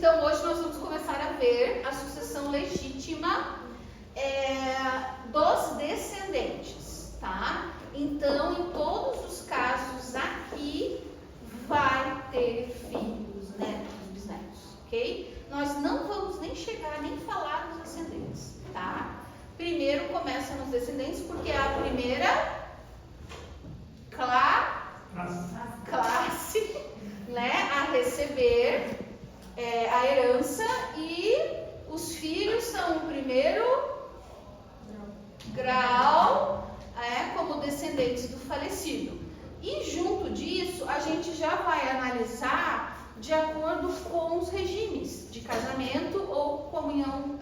Então, hoje nós vamos começar a ver a sucessão legítima dos descendentes, tá? Então, em todos os casos aqui, vai ter filhos, netos, bisnetos, ok? Nós não vamos nem chegar, nem falar dos descendentes, tá? Primeiro começa nos descendentes, porque é a primeira classe, né, a receber a herança, e os filhos são o primeiro grau como descendentes do falecido. E junto disso, a gente já vai analisar de acordo com os regimes de casamento ou comunhão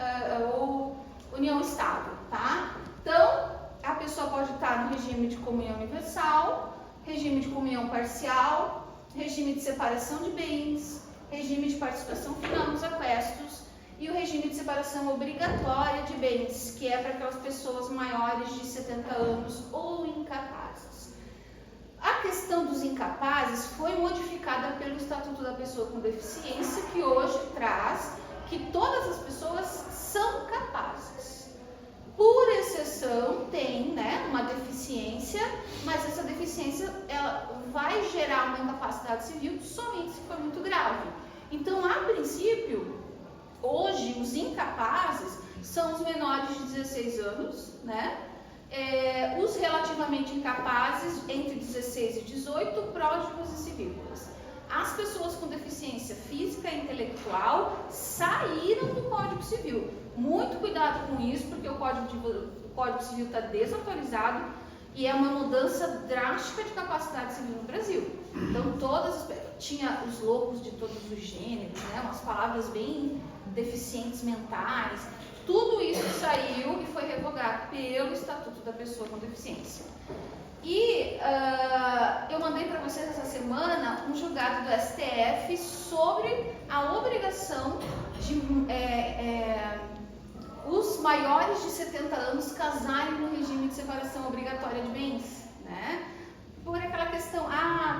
ou união estável, tá? Então, a pessoa pode estar no regime de comunhão universal, regime de comunhão parcial, regime de separação de bens, regime de participação final nos aquestos e o regime de separação obrigatória de bens, que é para aquelas pessoas maiores de 70 anos ou incapazes. A questão dos incapazes foi modificada pelo Estatuto da Pessoa com Deficiência, que hoje traz que todas as pessoas são capazes. Por exceção, tem, né, uma deficiência, mas essa deficiência ela vai gerar uma incapacidade civil somente se for muito grave. Então, a princípio, hoje, os incapazes são os menores de 16 anos, né? Os relativamente incapazes, entre 16 e 18, pródigos e civícolas. As pessoas com deficiência física e intelectual saíram do Código Civil. Muito cuidado com isso, porque o Código Civil está desatualizado e é uma mudança drástica de capacidade civil no Brasil. Então, tinha os loucos de todos os gêneros, né? Umas palavras bem deficientes mentais. Tudo isso saiu e foi revogado pelo Estatuto da Pessoa com Deficiência. E eu mandei para vocês essa semana um julgado do STF sobre a obrigação de os maiores de 70 anos casarem no regime de separação obrigatória de bens, né? Por aquela questão,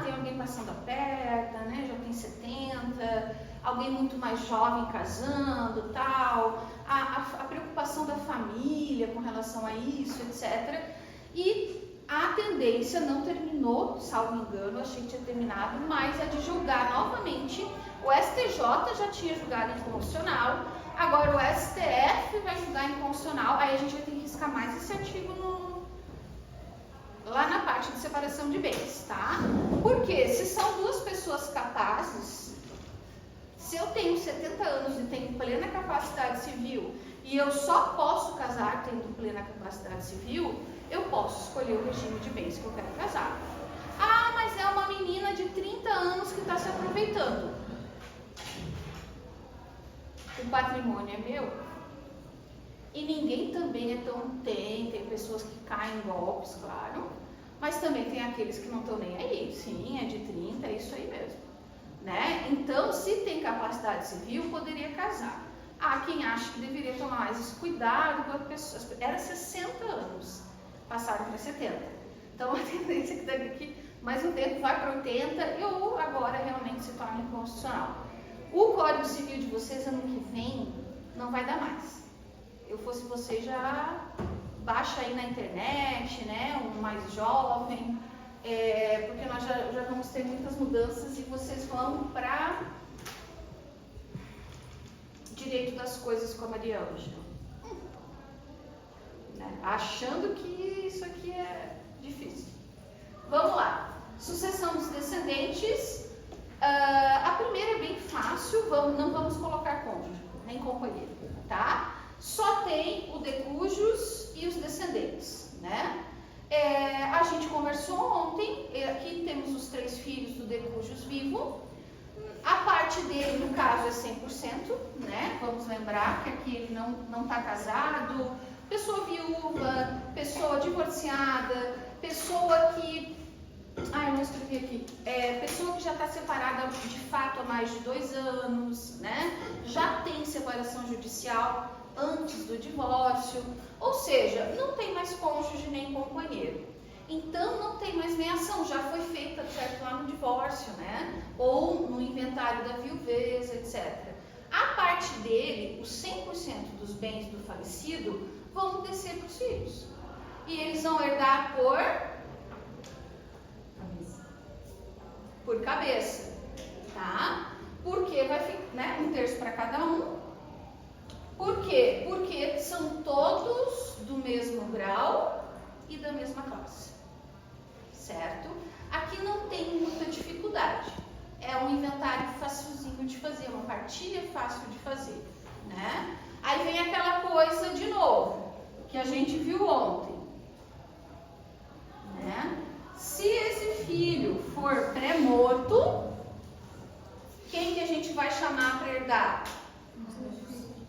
tem alguém passando a perna, né? Já tem 70, alguém muito mais jovem casando, tal, a preocupação da família com relação a isso, etc. E a tendência não terminou, salvo engano, achei que tinha terminado, mas é de julgar novamente. O STJ já tinha julgado inconstitucional, agora o STF vai julgar inconstitucional, aí a gente vai ter que riscar mais esse artigo lá na parte de separação de bens, tá? Porque se são duas pessoas capazes, se eu tenho 70 anos e tenho plena capacidade civil e eu só posso casar tendo plena capacidade civil, eu posso escolher o regime de bens que eu quero casar. Mas é uma menina de 30 anos que está se aproveitando. O patrimônio é meu? E ninguém também é tão... Tem pessoas que caem em golpes, claro, mas também tem aqueles que não estão nem aí. Sim, é de 30, é isso aí mesmo, né? Então, se tem capacidade civil, poderia casar. Há quem acha que deveria tomar mais esse cuidado com as pessoas. Era 60 anos, passaram para 70. Então, a tendência é que daqui mais um tempo vai para 80 e ou agora realmente se torna inconstitucional. O Código Civil de vocês, ano que vem, não vai dar mais. Eu fosse você, já baixa aí na internet, né, um mais jovem, porque nós já vamos ter muitas mudanças e vocês vão para direito das coisas com a Maria Ângela, né, achando que isso aqui é difícil. Vamos lá. Sucessão dos descendentes. A primeira é bem fácil, não vamos colocar cônjuge, nem companheiro, tá? Só tem o decujus e os descendentes, né? A gente conversou ontem, aqui temos os 3 filhos do decujus vivo. A parte dele, no caso, é 100%, né? Vamos lembrar que aqui ele não está casado, pessoa viúva, pessoa divorciada, pessoa que... eu não escrevi aqui. Pessoa que já está separada de fato há mais de 2 anos, né? Já tem separação judicial antes do divórcio, ou seja, não tem mais cônjuge nem companheiro. Então não tem mais meação, já foi feita, certo, lá no divórcio, né? Ou no inventário da viuvez, etc. parte dele, os 100% dos bens do falecido, vão descer para os filhos. E eles vão herdar por cabeça, tá? Porque vai ficar, né, 1/3 para cada um. Por quê? Porque são todos do mesmo grau e da mesma classe, certo? Aqui não tem muita dificuldade. É um inventário facilzinho de fazer, uma partilha fácil de fazer, né? Aí vem aquela coisa de novo, que a gente viu ontem, né? Se esse filho for pré-morto, quem que a gente vai chamar para herdar?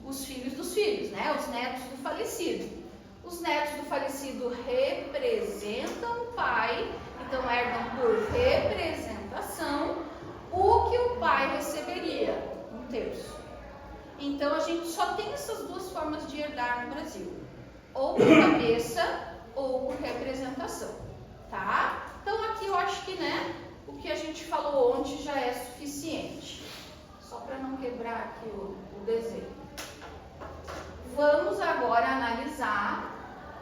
Os filhos dos filhos, né? Os netos do falecido. Os netos do falecido representam o pai, então herdam por representação o que o pai receberia, 1/3. Então a gente só tem essas duas formas de herdar no Brasil, ou por cabeça ou por representação, tá? Então aqui eu acho que, né, o que a gente falou ontem já é suficiente, só para não quebrar aqui o desenho. Vamos agora analisar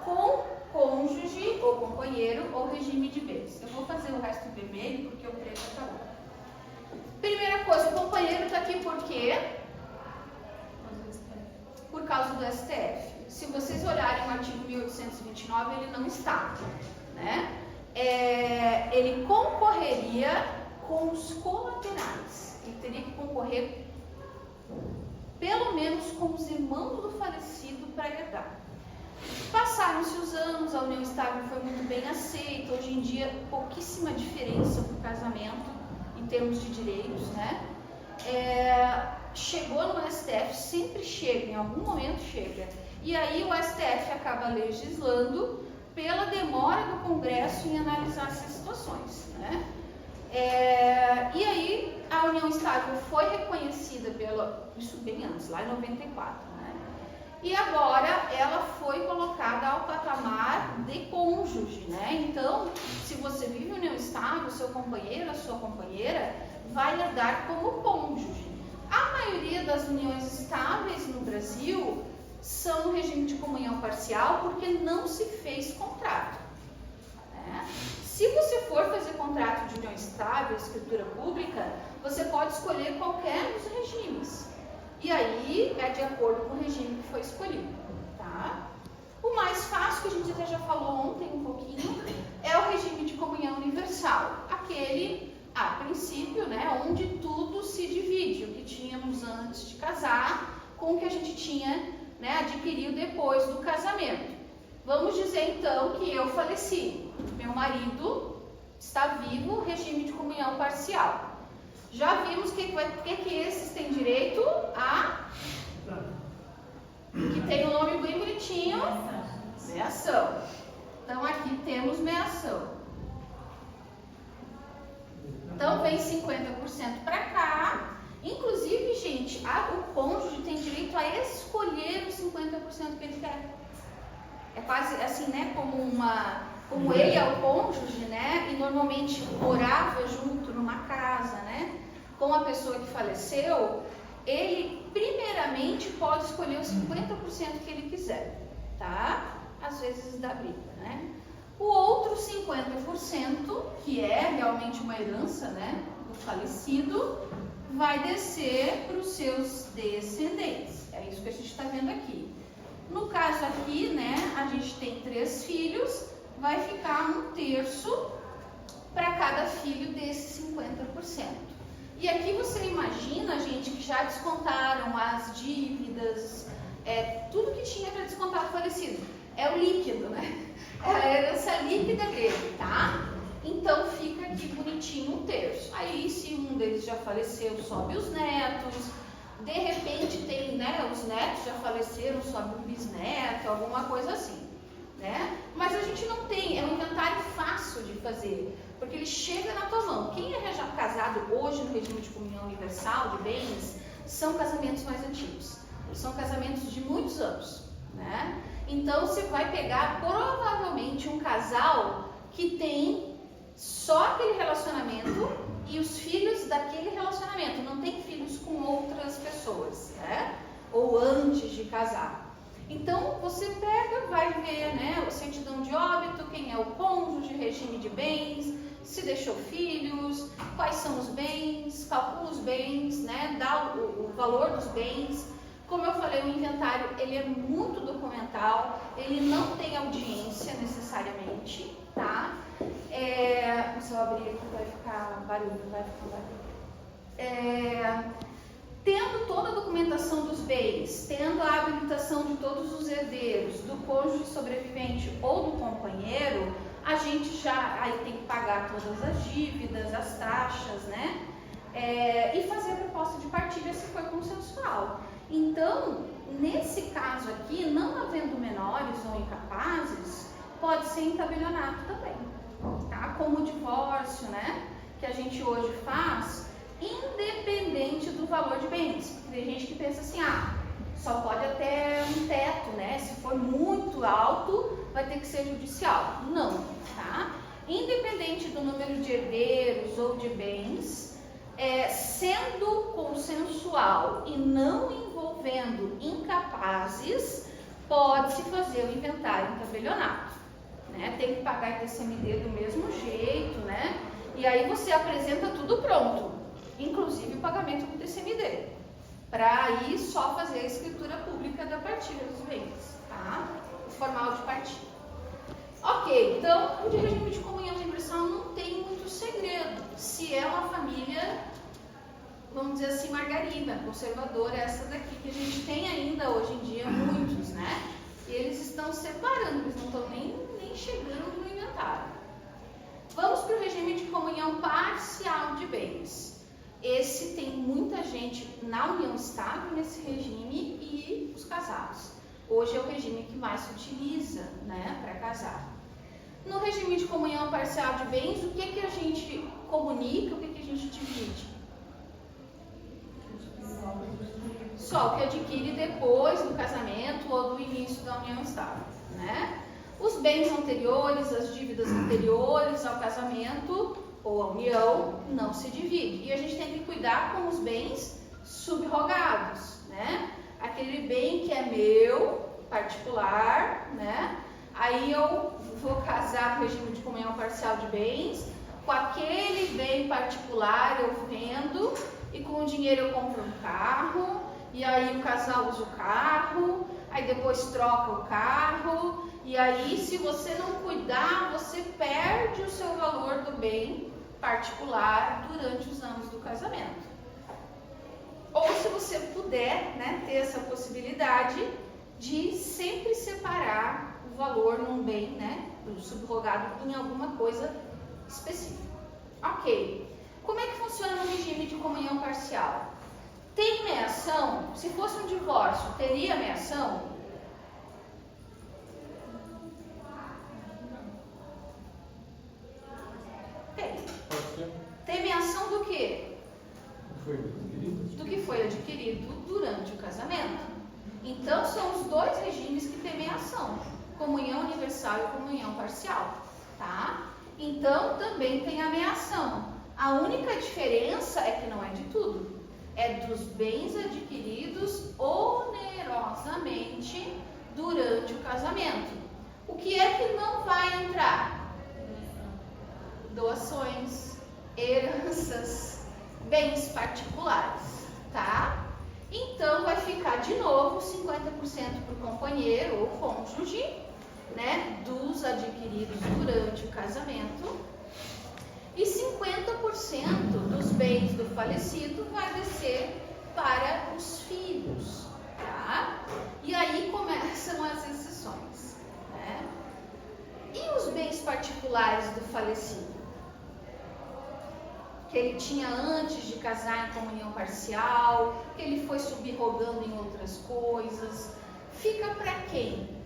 com cônjuge ou companheiro ou regime de bens. Eu vou fazer o resto em vermelho porque o preto acabou. Primeira coisa, o companheiro está aqui por quê? Por causa do STF. Se vocês olharem o artigo 1829, ele não está, né? Ele concorreria com os colaterais. Ele teria que concorrer pelo menos com os irmãos do falecido para herdar. Passaram-se os anos, a união estável foi muito bem aceita. Hoje em dia, pouquíssima diferença para o casamento em termos de direitos, né? Chegou no STF, sempre chega, em algum momento chega. E aí o STF acaba legislando pela demora do Congresso em analisar essas situações, né? E aí a união estável foi reconhecida isso bem antes, lá em 94, né? E agora ela foi colocada ao patamar de cônjuge, né? Então, se você vive união estável, seu companheiro, a sua companheira, vai herdar como cônjuge. A maioria das uniões estáveis no Brasil são no regime de comunhão parcial porque não se fez contrato, né? Se você for fazer contrato de união estável, escritura pública, você pode escolher qualquer dos regimes. E aí é de acordo com o regime que foi escolhido, tá? O mais fácil, que a gente até já falou ontem um pouquinho, é o regime de comunhão universal. Aquele, a princípio, né, onde tudo se divide, o que tínhamos antes de casar com o que a gente tinha, né, adquirido depois do casamento. Vamos dizer então que eu faleci, meu marido está vivo, regime de comunhão parcial. Já vimos que esses têm direito a, que tem um nome bem bonitinho, meação. Então aqui temos meação. Então vem 50% para cá. Inclusive, gente, o cônjuge tem direito a escolher os 50% que ele quer. É quase assim, né, como ele é o cônjuge, né, e normalmente morava junto numa casa, né, com a pessoa que faleceu, ele primeiramente pode escolher os 50% que ele quiser, tá? Às vezes dá briga, né? O outro 50%, que é realmente uma herança, né, do falecido, vai descer para os seus descendentes. É isso que a gente está vendo aqui. No caso aqui, né, a gente tem 3 filhos, vai ficar 1/3 para cada filho desses 50%. E aqui você imagina, gente, que já descontaram as dívidas, tudo que tinha para descontar do falecido. É o líquido, né? É a herança líquida dele, tá? Então fica aqui bonitinho 1/3. Aí, se um deles já faleceu, sobe os netos. De repente tem, né, os netos já faleceram, sobe um bisneto, alguma coisa assim, né? Mas a gente não tem, é um inventário fácil de fazer, porque ele chega na tua mão. Quem é já casado hoje no regime de comunhão universal de bens, são casamentos mais antigos, são casamentos de muitos anos, né? Então você vai pegar provavelmente um casal que tem só aquele relacionamento e os filhos daquele relacionamento, não tem filhos com outras pessoas, né? de casar. Então, você pega, vai ver, né, a certidão de óbito, quem é o cônjuge, regime de bens, se deixou filhos, quais são os bens, calcula os bens, né, dá o valor dos bens. Como eu falei, o inventário, ele é muito documental, ele não tem audiência necessariamente, tá? Se eu abrir aqui vai ficar barulho, tendo toda a documentação dos bens, tendo a habilitação de todos os herdeiros, do cônjuge sobrevivente ou do companheiro, a gente já aí tem que pagar todas as dívidas, as taxas, né? E fazer a proposta de partilha se for consensual. Então, nesse caso aqui, não havendo menores ou incapazes, pode ser em tabelionato também, tá? Como o divórcio, né? Que a gente hoje faz, independente do valor de bens. Tem gente que pensa assim, só pode até um teto, né? Se for muito alto, vai ter que ser judicial. Não, tá? Independente do número de herdeiros ou de bens, sendo consensual e não envolvendo incapazes, pode-se fazer o inventário em tabelionato, né? Tem que pagar ITCMD do mesmo jeito, né? E aí você apresenta tudo pronto, inclusive o pagamento do ITCMD, para aí só fazer a escritura pública da partilha dos bens, tá? O formal de partilha. Ok, então, o de regime de comunhão universal não tem muito segredo. Se é uma família, vamos dizer assim, margarina, conservadora, essa daqui, que a gente tem ainda hoje em dia muitos, né? E eles estão separando, eles não estão nem chegando no inventário. Vamos para o regime de comunhão parcial de bens. Esse tem muita gente na união estável nesse regime e os casados. Hoje é o regime que mais se utiliza, né, para casar. No regime de comunhão parcial de bens, o que a gente comunica, o que a gente divide? Só o que adquire depois do casamento ou do início da união estável, né? Os bens anteriores, as dívidas anteriores ao casamento ou à união não se divide. E a gente tem que cuidar com os bens subrogados, né? Aquele bem que é meu, particular, né? Aí eu vou casar com o regime de comunhão parcial de bens, com aquele bem particular eu vendo e com o dinheiro eu compro um carro, e aí o casal usa o carro, aí depois troca o carro, e aí se você não cuidar, você perde o seu valor do bem particular durante os anos do casamento. Ou se você puder, né, ter essa possibilidade de sempre separar o valor num bem, né, subrogado em alguma coisa específica. Ok. Como é que funciona no regime de comunhão parcial? Tem meação? Se fosse um divórcio, teria meação? Tem. Tem meação do quê? Do que foi adquirido durante o casamento. Então, são os dois regimes que têm meação. Comunhão universal e comunhão parcial, tá? Então, também tem a meação. A única diferença é que não é de tudo. É dos bens adquiridos onerosamente durante o casamento. O que é que não vai entrar? Doações, heranças, bens particulares, tá? Então, vai ficar de novo 50% para o companheiro ou cônjuge, né, dos adquiridos durante o casamento, e 50% dos bens do falecido vai descer para os filhos, tá? E aí começam as exceções, né? E os bens particulares do falecido? Que ele tinha antes de casar em comunhão parcial, que ele foi subrogando em outras coisas, fica para quem?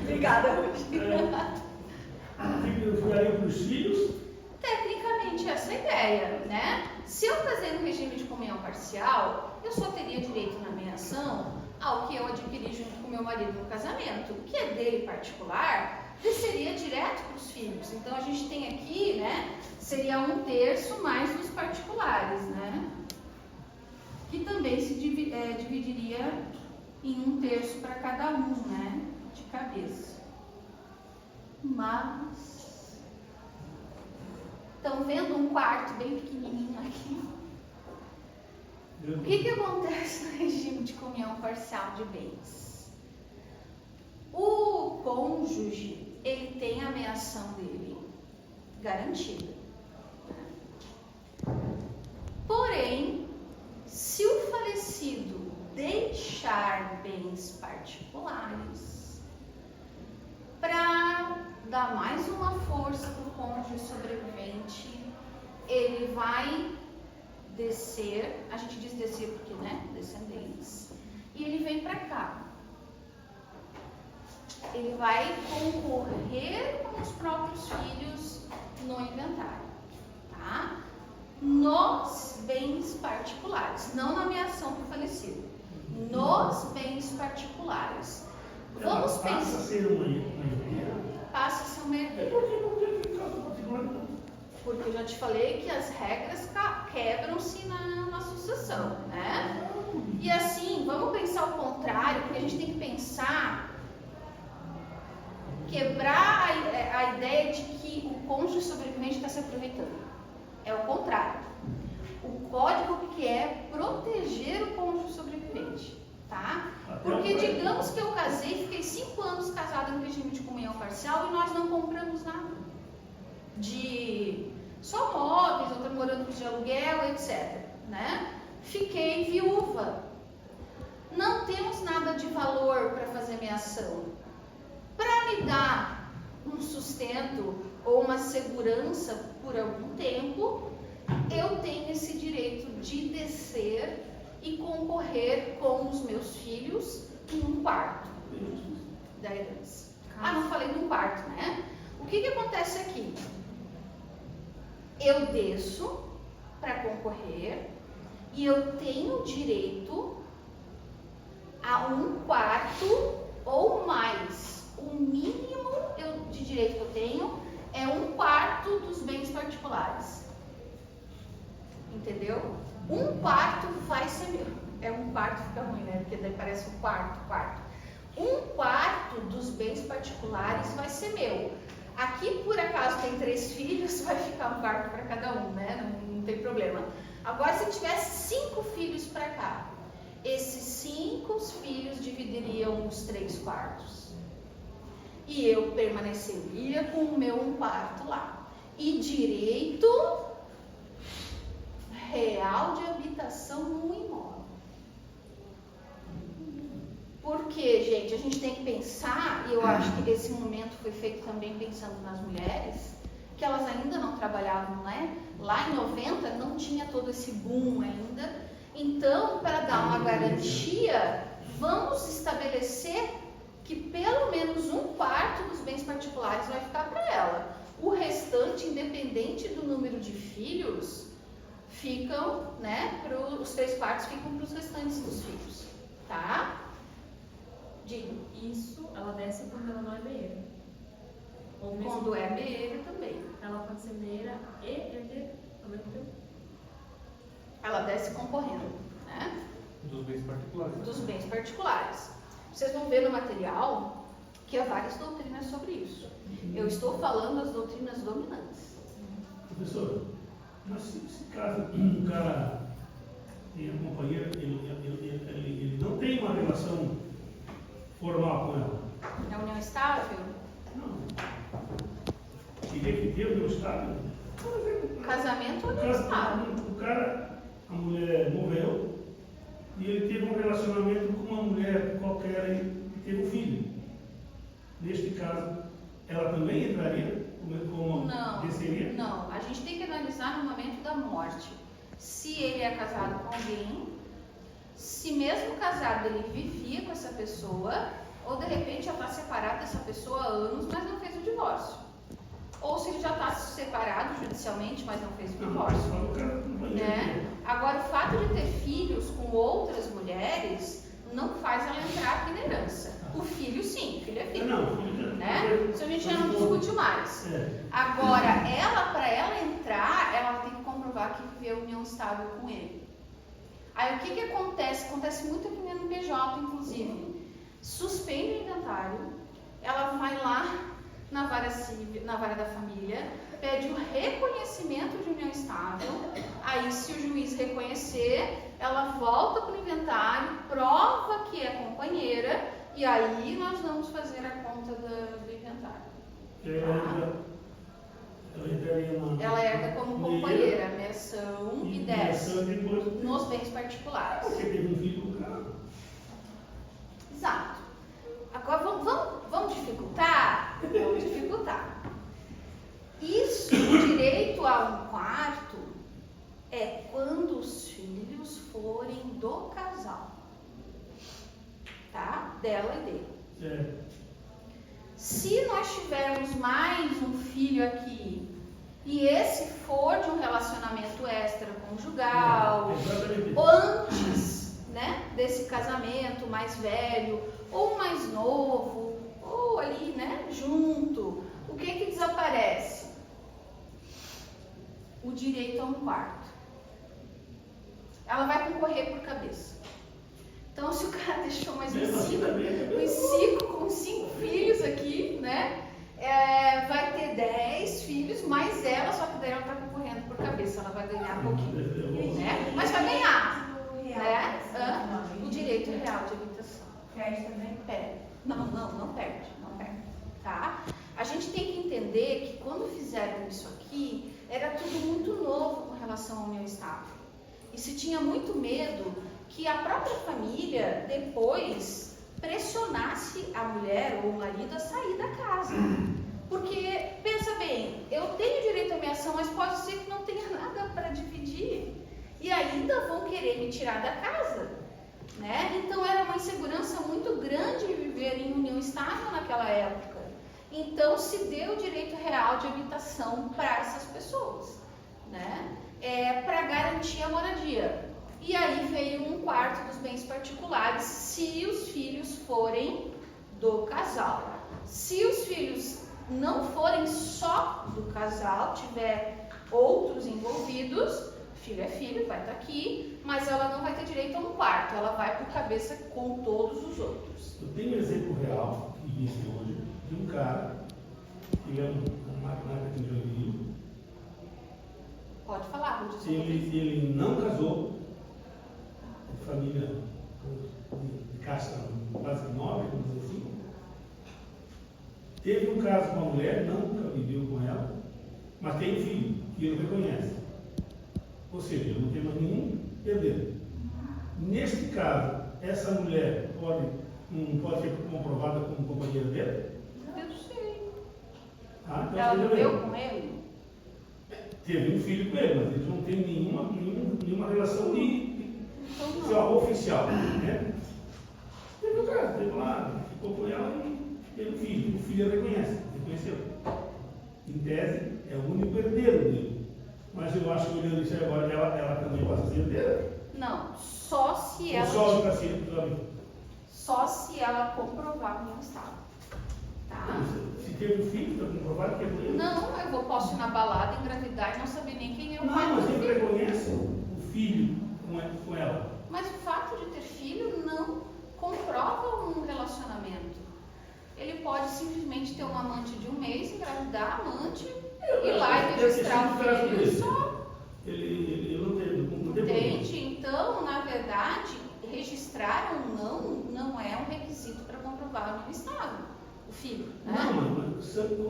Obrigada, Ruth. Ficaria para os filhos? Tecnicamente, essa é a ideia, né? Se eu casei no regime de comunhão parcial, eu só teria direito na meação ao que eu adquiri junto com meu marido no casamento. O que é dele particular, desceria direto completo para os filhos. Então a gente tem aqui, né, seria 1/3 mais os particulares, né? Que também se dividiria em 1/3 para cada um, né, de cabeça. Mas estão vendo um quarto bem pequenininho aqui? O que acontece no regime de comunhão parcial de bens? O cônjuge, ele tem a meação dele garantida. Porém, se o falecido deixar bens particulares para dar mais uma força para o cônjuge sobrevivente, ele vai descer, a gente diz descer porque, né, descendentes, e ele vem para cá. Ele vai concorrer com os próprios filhos no inventário, tá? Nos bens particulares, não na meação do falecido, nos bens particulares. Vamos pensar. Passa a ser uma herdeira? Passa a ser uma herdeira. Por que não teve casa particular? Porque eu já te falei que as regras quebram-se na sucessão, né? E assim, vamos pensar o contrário, porque a gente tem que pensar, quebrar a ideia de que o cônjuge sobrevivente está se aproveitando. É o contrário. O código que é proteger o cônjuge sobrevivente, tá? Porque digamos que eu casei, fiquei 5 anos casada no regime de comunhão parcial e nós não compramos nada. Só móveis, outra morando de aluguel, etc. Né? Fiquei viúva. Não temos nada de valor para fazer meação. Para me dar um sustento ou uma segurança por algum tempo, eu tenho esse direito de descer e concorrer com os meus filhos em 1/4 da herança. Ah, não falei de 1/4, né? O que acontece aqui? Eu desço para concorrer e eu tenho direito a 1/4 ou mais. O mínimo de direito que eu tenho é 1/4 dos bens particulares. Entendeu? 1/4 vai ser meu. 1/4 fica ruim, né? Porque daí parece um quarto. 1/4 dos bens particulares vai ser meu. Aqui, por acaso, tem 3 filhos, vai ficar 1/4 para cada um, né? Não tem problema. Agora, se tivesse 5 filhos para cá, esses 5 filhos dividiriam os 3/4. E eu permaneceria com o meu 1/4 lá. E direito real de habitação no imóvel. Porque, gente, a gente tem que pensar, e eu acho que esse momento foi feito também pensando nas mulheres, que elas ainda não trabalhavam, né? Lá em 90 não tinha todo esse boom ainda. Então, para dar uma garantia, vamos estabelecer que pelo menos 1/4 dos bens particulares vai ficar para ela. O restante, independente do número de filhos, ficam, né? Os 3/4 ficam para os restantes dos filhos, tá? Digo. Isso, ela desce quando ela não é meia. Ou mesmo Quando é meia também. ela pode ser meia e herdeira ao mesmo tempo. Ela desce concorrendo, né? Dos bens particulares. Dos bens particulares. Vocês vão ver no material que há várias doutrinas sobre isso. Eu estou falando as doutrinas dominantes. Professor, mas se caso um cara tem a companheira, ele não tem uma relação formal com ela. É união estável? Não. Teria que ter união estável. Casamento ou união estável? O cara, a mulher morreu e ele teve um relacionamento com uma mulher qualquer e teve um filho. Neste caso, ela também entraria como desceria? Não. A gente tem que analisar no momento da morte. Se ele é casado com alguém, se mesmo casado ele vivia com essa pessoa, ou de repente já está separado dessa pessoa há anos, mas não fez o divórcio. Ou se ele já está separado judicialmente, mas não fez o divórcio. Né? Agora, o fato de ter filhos com outras mulheres não faz ela entrar aqui na herança. O filho sim, o filho é filho. Não, né? Isso a gente já não discute mais. Agora, para ela entrar, ela tem que comprovar que viveu união estável com ele. Aí o que acontece? Acontece muito aqui no NPJ, inclusive. Suspende o inventário, ela vai lá na vara da família, pede o reconhecimento de união estável. Aí, se o juiz reconhecer, ela volta para o inventário, prova que é companheira, e aí nós vamos fazer a conta do inventário. Ela herda como companheira, menção e desce nos bens particulares. Porque teve um filho do cara. Exato. Agora vamos dificultar? Vamos dificultar. Isso, o direito a 1/4, é quando os filhos forem do casal. Tá? Dela e dele. Se nós tivermos mais um filho aqui e esse for de um relacionamento extraconjugal, antes, né, desse casamento mais velho ou mais novo, ou ali, né, junto, o que desaparece? O direito a 1/4. Ela vai concorrer por cabeça. Então, se o cara deixou mais com 5 filhos aqui, né? Vai ter 10 filhos, mais ela, só que daí ela está concorrendo por cabeça, ela vai ganhar pouquinho, né? Mas vai ganhar, né? O direito real de habitação. Perde também? Perde. Não perde, tá? A gente tem que entender que quando fizeram isso aqui, era tudo muito novo com relação à união estável. E se tinha muito medo que a própria família depois pressionasse a mulher ou o marido a sair da casa. Porque, pensa bem, eu tenho direito à ameação, mas pode ser que não tenha nada para dividir. E ainda vão querer me tirar da casa. Né? Então, era uma insegurança muito grande viver em união estável naquela época. Então, se deu o direito real de habitação para essas pessoas. Né? Para garantir a moradia. E aí veio 1/4 dos bens particulares se os filhos forem do casal. Se os filhos não forem só do casal, tiver outros envolvidos, filho é filho, vai estar aqui, mas ela não vai ter direito a 1/4, ela vai por cabeça com todos os outros. Eu tenho um exemplo real, que existe hoje, de um cara, que é um magnata de Joinville. Pode falar, Rudy. Ele não casou. Família de casta quase nobre, vamos dizer assim. Teve um caso com a mulher, nunca viveu com ela, mas tem um filho que ele reconhece. Ou seja, ele não tem mais nenhum herdeiro. Neste caso, essa mulher não pode ser comprovada como companheira dele? Eu sei. Então ela viveu com ele? Teve um filho com ele, mas eles não têm nenhuma relação oficial, né? Teve um caso, teve lá, ficou com ela e teve um filho. O filho reconheceu. Em tese, é o único herdeiro dele. Mas eu acho que olhando isso agora, ela também passa a ser herdeira. Não, só se ela. Só se ela comprovar o meu estado. Tá? Se teve um filho, está comprovado que é herdeiro. Não, eu posso ir na balada, engravidar e não saber nem quem é o pai. Não, mas ele reconhece o filho com ela. Mas o fato de ter filho não comprova um relacionamento. Ele pode simplesmente ter um amante de 1 mês, engravidar a amante, ir lá e registrar o filho e só. Ele não teve. Entende? Então, na verdade, registrar ou não é um requisito para comprovar a união estável. O filho. Né? Não, mas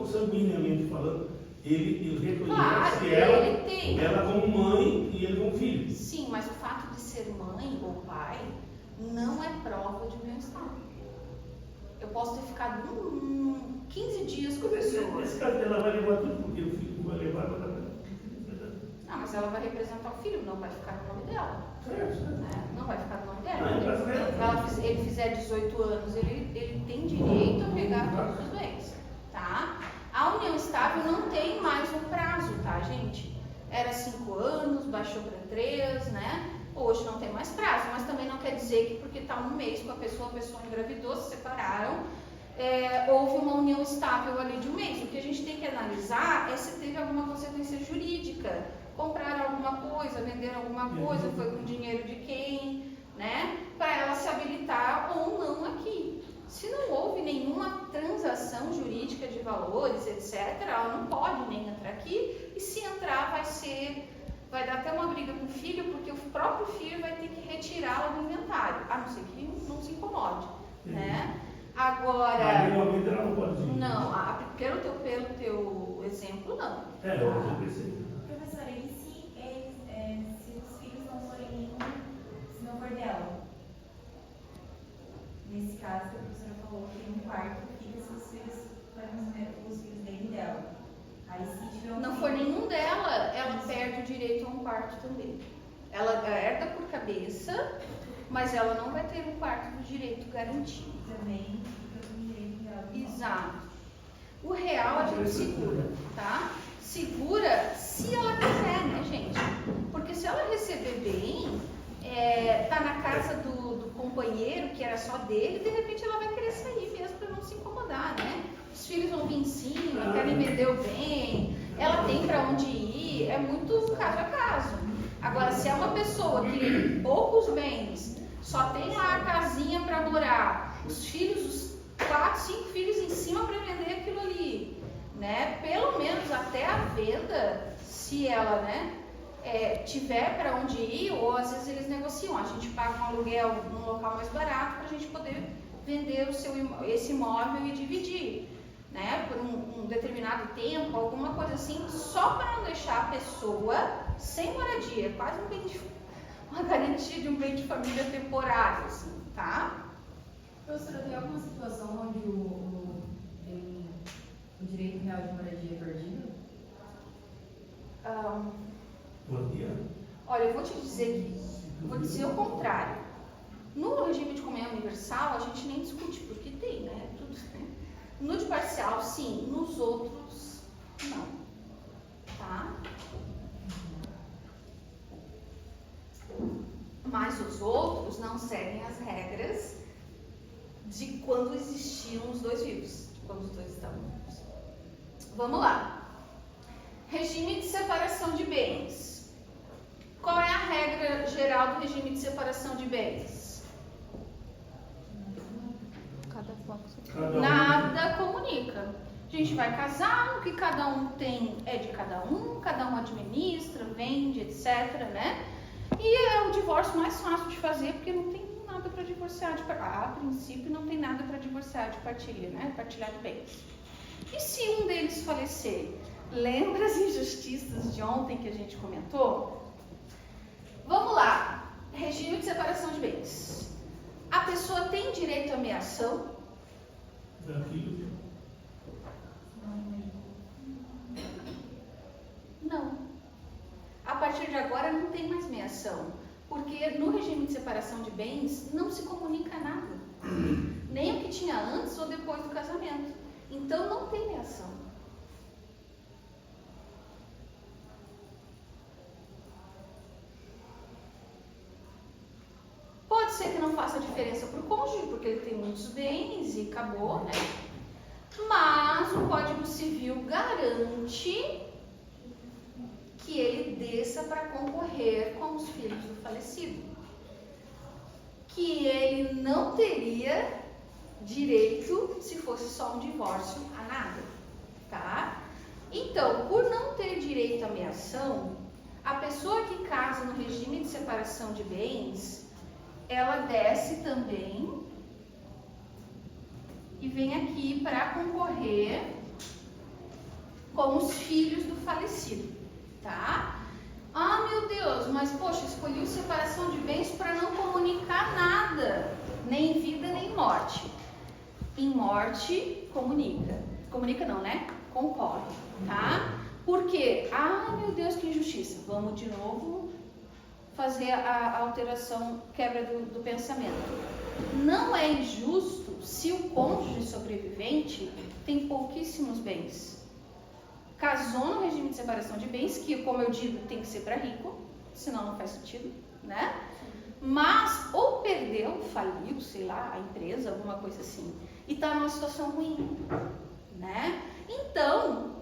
sanguineamente falando, ele reconhece que ele tem. Ela como mãe e ele como filho. Sim, mas o fato de ser mãe ou pai não é prova de união estável. Eu posso ter ficado 15 dias com a pessoa. Nesse caso, ela vai levar tudo, porque o filho vai levar para dar. Não, mas ela vai representar o filho, não vai ficar no nome dela. Certo. Né? Não vai ficar no nome dela. Não, Se ele fizer 18 anos, ele tem direito a pegar todos os bens. Tá? A união estável não tem mais um prazo, tá, gente? Era 5 anos, baixou para 3, né? Hoje não tem mais prazo, mas também não quer dizer que porque está 1 mês com a pessoa engravidou, se separaram, houve uma união estável ali de um mês. O que a gente tem que analisar é se teve alguma consequência jurídica. Compraram alguma coisa, venderam alguma coisa, foi com dinheiro de quem, né? Para ela se habilitar ou não aqui. Se não houve nenhuma transação jurídica de valores, etc., ela não pode nem entrar aqui. E se entrar, vai dar até uma briga com o filho, porque o próprio filho vai ter que retirá-la do inventário, a não ser que não se incomode, né? Agora, legalmente ela não pode ir. não, pelo teu exemplo, não. Eu pensei. Professora, e se os filhos não forem nenhum, se não for dela? Nesse caso que a professora falou que em um quarto fica se os filhos dele e dela. Aí se tiver Não for nenhum dela, ela perde o direito a um quarto também. Ela herda por cabeça, mas ela não vai ter um quarto do direito garantido. também fica com direito dela. Exato. O real a gente segura, tá? Segura se ela quiser, né, gente? Porque se ela receber bem, tá na casa do companheiro, que era só dele, de repente ela vai querer sair mesmo para não se incomodar, né? Os filhos vão vir em cima, querem vender o bem, ela tem para onde ir, é muito caso a caso. Agora, se é uma pessoa que tem poucos bens, só tem lá a casinha para morar, os filhos, os 4, 5 filhos em cima para vender aquilo ali, né? Pelo menos até a venda, se ela, né, tiver para onde ir, ou às vezes eles negociam, a gente paga um aluguel num local mais barato para a gente poder vender esse imóvel e dividir, né, por um determinado tempo, alguma coisa assim, só para não deixar a pessoa sem moradia, quase uma garantia de um bem de família temporário, assim, tá? Professora, tem alguma situação onde o direito real de moradia é perdido? Bom dia. Olha, eu vou dizer o contrário. No regime de comunhão universal, a gente nem discute, porque tem, né? Tudo, né? No de parcial, sim. Nos outros, não. Tá? Mas os outros não seguem as regras de quando existiam os dois vivos, de quando os dois estavam vivos. Vamos lá. Regime de separação de bens. Qual é a regra geral do regime de separação de bens? Nada comunica. A gente vai casar, o que cada um tem é de cada um administra, vende, etc, né? E é o divórcio mais fácil de fazer, porque não tem nada para divorciar a princípio não tem nada para divorciar de partilha, né? Partilhar de bens. E se um deles falecer? Lembra as injustiças de ontem que a gente comentou? Vamos lá. Regime de separação de bens. A pessoa tem direito à meação? Daquilo. Não. A partir de agora não tem mais meação. Porque no regime de separação de bens não se comunica nada. Nem o que tinha antes ou depois do casamento. Então não tem meação. Pode ser que não faça diferença para o cônjuge, porque ele tem muitos bens e acabou, né? Mas o Código Civil garante que ele desça para concorrer com os filhos do falecido. Que ele não teria direito, se fosse só um divórcio, a nada, tá? Então, por não ter direito à meação, a pessoa que casa no regime de separação de bens, ela desce também e vem aqui para concorrer com os filhos do falecido, tá? Ah, meu Deus, mas poxa, escolhi separação de bens para não comunicar nada, nem em vida nem em morte. Em morte, comunica. Comunica não, né? Concorre, tá? Por quê? Ah, meu Deus, que injustiça. Vamos de novo fazer a alteração, quebra do pensamento. Não é injusto se o cônjuge sobrevivente tem pouquíssimos bens. Casou no regime de separação de bens, que, como eu digo, tem que ser para rico, senão não faz sentido, né? Mas, ou perdeu, faliu, sei lá, a empresa, alguma coisa assim, e está numa situação ruim, né? Então,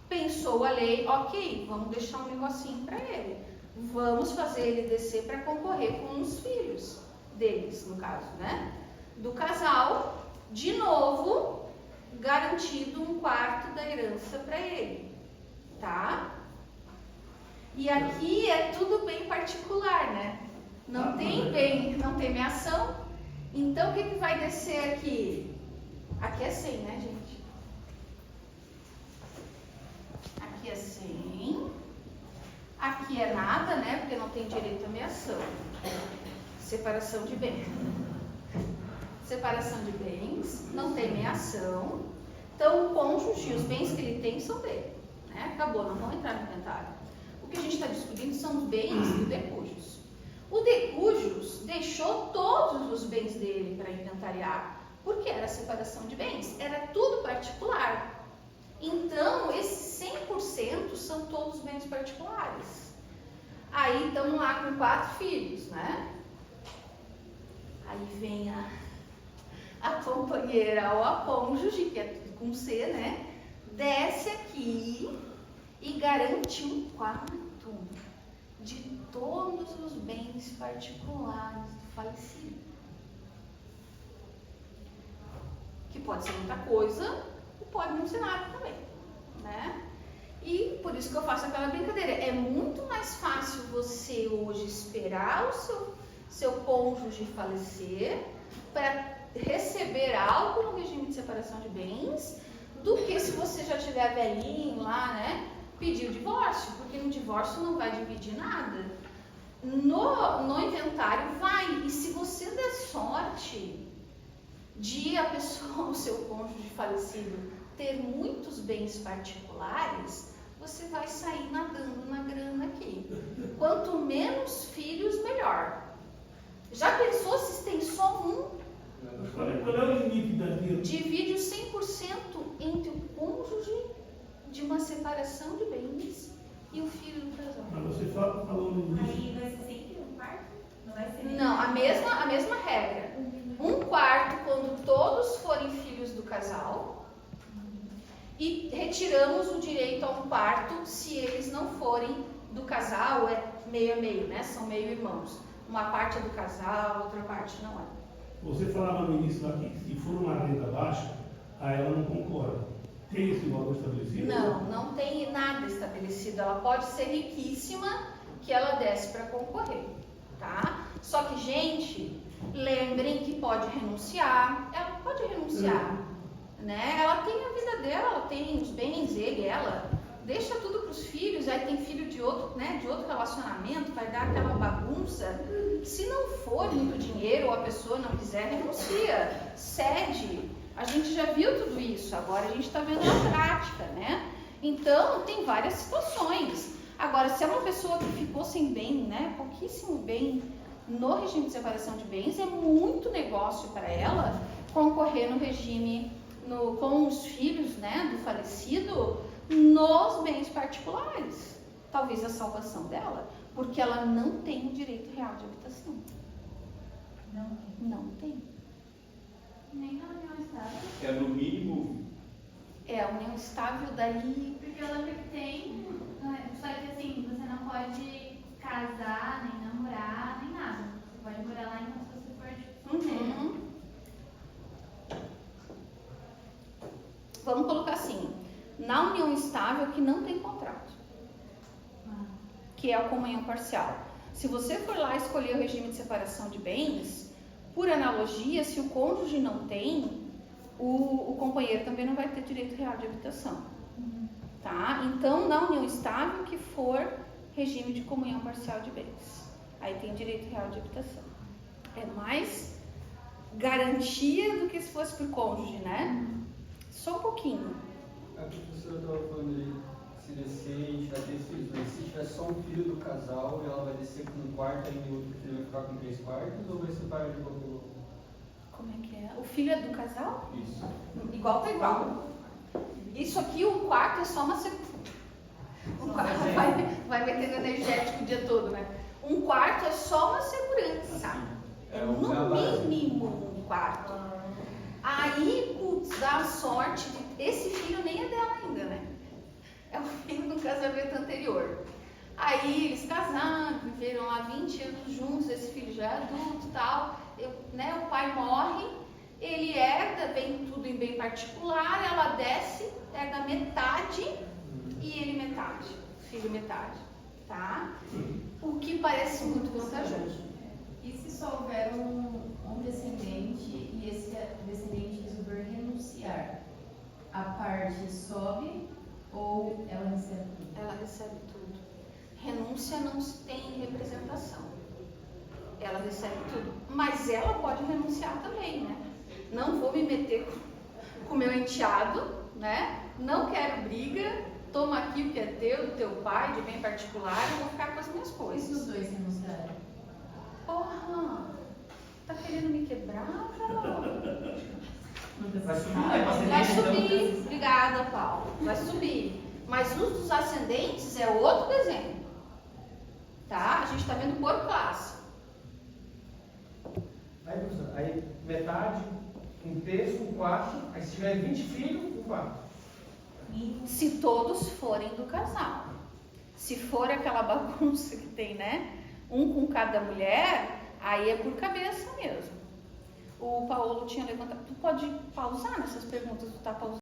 pensou a lei, ok, vamos deixar um negocinho para ele. Vamos fazer ele descer para concorrer com os filhos deles, no caso, né? Do casal, de novo, garantido um quarto da herança para ele, tá? E aqui é tudo bem particular, né? Não tem meação. Então, o que vai descer aqui? Aqui é 100, né, gente? Aqui é 100. Aqui é nada, né? Porque não tem direito à meação. Separação de bens. Separação de bens, não tem meação. Então, o cônjuge, os bens que ele tem são dele, né? Acabou, não vão entrar no inventário. O que a gente está discutindo são os bens do decújus. O decújus deixou todos os bens dele para inventariar, porque era separação de bens, era tudo particular. Então, esses 100% são todos bens particulares. Aí estamos lá com 4 filhos, né? Aí vem a companheira ou a cônjuge, que é tudo com C, né? Desce aqui e garante um quarto de todos os bens particulares do falecido. Que pode ser muita coisa, e pode não ser nada também, né? E por isso que eu faço aquela brincadeira. É muito mais fácil você hoje esperar o seu cônjuge falecer para receber algo no regime de separação de bens, do que se você já tiver velhinho lá, né? Pedir o divórcio, porque no divórcio não vai dividir nada. No inventário vai. E se você der sorte de a pessoa, o seu cônjuge falecido, ter muitos bens particulares, você vai sair nadando na grana aqui. Quanto menos filhos, melhor. Já pensou se tem só um? Qual é o limite da vida? Divide os 100% entre o cônjuge de uma separação de bens e o filho do casal. Mas você falou no início. Aí vai ser sempre um quarto? Não vai ser Não, a mesma regra. Um quarto quando todos forem filhos do casal e retiramos o direito a um quarto se eles não forem do casal, é meio a meio, né? São meio irmãos. Uma parte é do casal, outra parte não é. Você falava no início lá que se for uma renda baixa, aí ela não concorda. Tem esse valor estabelecido? Não tem nada estabelecido. Ela pode ser riquíssima que ela desce para concorrer, tá? Só que, gente, lembrem que pode renunciar. Ela pode renunciar, né? Ela tem a vida dela, ela tem os bens, ela deixa tudo para os filhos. Aí tem filho de outro, né? De outro relacionamento, vai dar aquela bagunça. Se não for muito dinheiro ou a pessoa não quiser, renuncia, cede. A gente já viu tudo isso, agora a gente está vendo na prática, né? Então, tem várias situações. Agora, se é uma pessoa que ficou sem bem, né? Pouquíssimo bem no regime de separação de bens, é muito negócio para ela concorrer no regime, com os filhos, né? Do falecido, nos bens particulares. Talvez a salvação dela, porque ela não tem o direito real de habitação. Não tem. Nem na união estável. É no mínimo. É, a união estável daí. Porque eu lembro que tem, só que assim, você não pode casar, nem namorar, nem nada. Você pode morar lá enquanto você for solteira. Uhum. Vamos colocar assim, na união estável que não tem contrato, que é a comunhão parcial. Se você for lá escolher o regime de separação de bens, por analogia, se o cônjuge não tem, o companheiro também não vai ter direito real de habitação. Tá? Então, na união estável que for regime de comunhão parcial de bens, aí tem direito real de habitação. É mais garantia do que se fosse por cônjuge, né? Só um pouquinho. A professora estava falando ali, se descer e tiver 3 filhos, mas se tiver só um filho do casal, ela vai descer com um quarto e o outro filho vai ficar com 3 quartos, ou vai separar de qualquer outro? Como é que é? O filho é do casal? Isso. Igual tá igual. Isso aqui, o quarto é só uma vai metendo energético o dia todo, né? Um quarto é só uma segurança. Assim, É o no base. mínimo um quarto. Aí, putz, dá a sorte de... Esse filho nem é dela ainda, né? É o filho do casamento anterior. Aí eles casaram, viveram lá 20 anos juntos, esse filho já é adulto e tal. O pai morre, ele herda, vem tudo em bem particular, ela desce, herda metade e ele metade, filho metade, tá? O que parece muito vantajoso. E se só houver um descendente e esse descendente resolver renunciar, a parte sobe ou ela recebe tudo? Ela recebe tudo. Renúncia não se tem representação. Ela recebe tudo. Mas ela pode renunciar também, né? Não vou me meter com o meu enteado, né? Não quero briga. Toma aqui o que é teu, do teu pai, de bem particular, eu vou ficar com as minhas E se coisas. os dois renunciarem? Porra! Tá querendo me quebrar, Paulo? Vai subir, Vai subir. Obrigada, Paulo. Vai subir. Mas os dos ascendentes é outro desenho. Tá? A gente tá vendo por classe. Aí, professor, aí metade, um terço, um quarto, aí se tiver 20 filhos, um quarto. Se todos forem do casal. Se for aquela bagunça que tem, né? Um com cada mulher, aí é por cabeça mesmo. O Paulo tinha levantado. Tu pode pausar nessas perguntas? Tu tá pausando?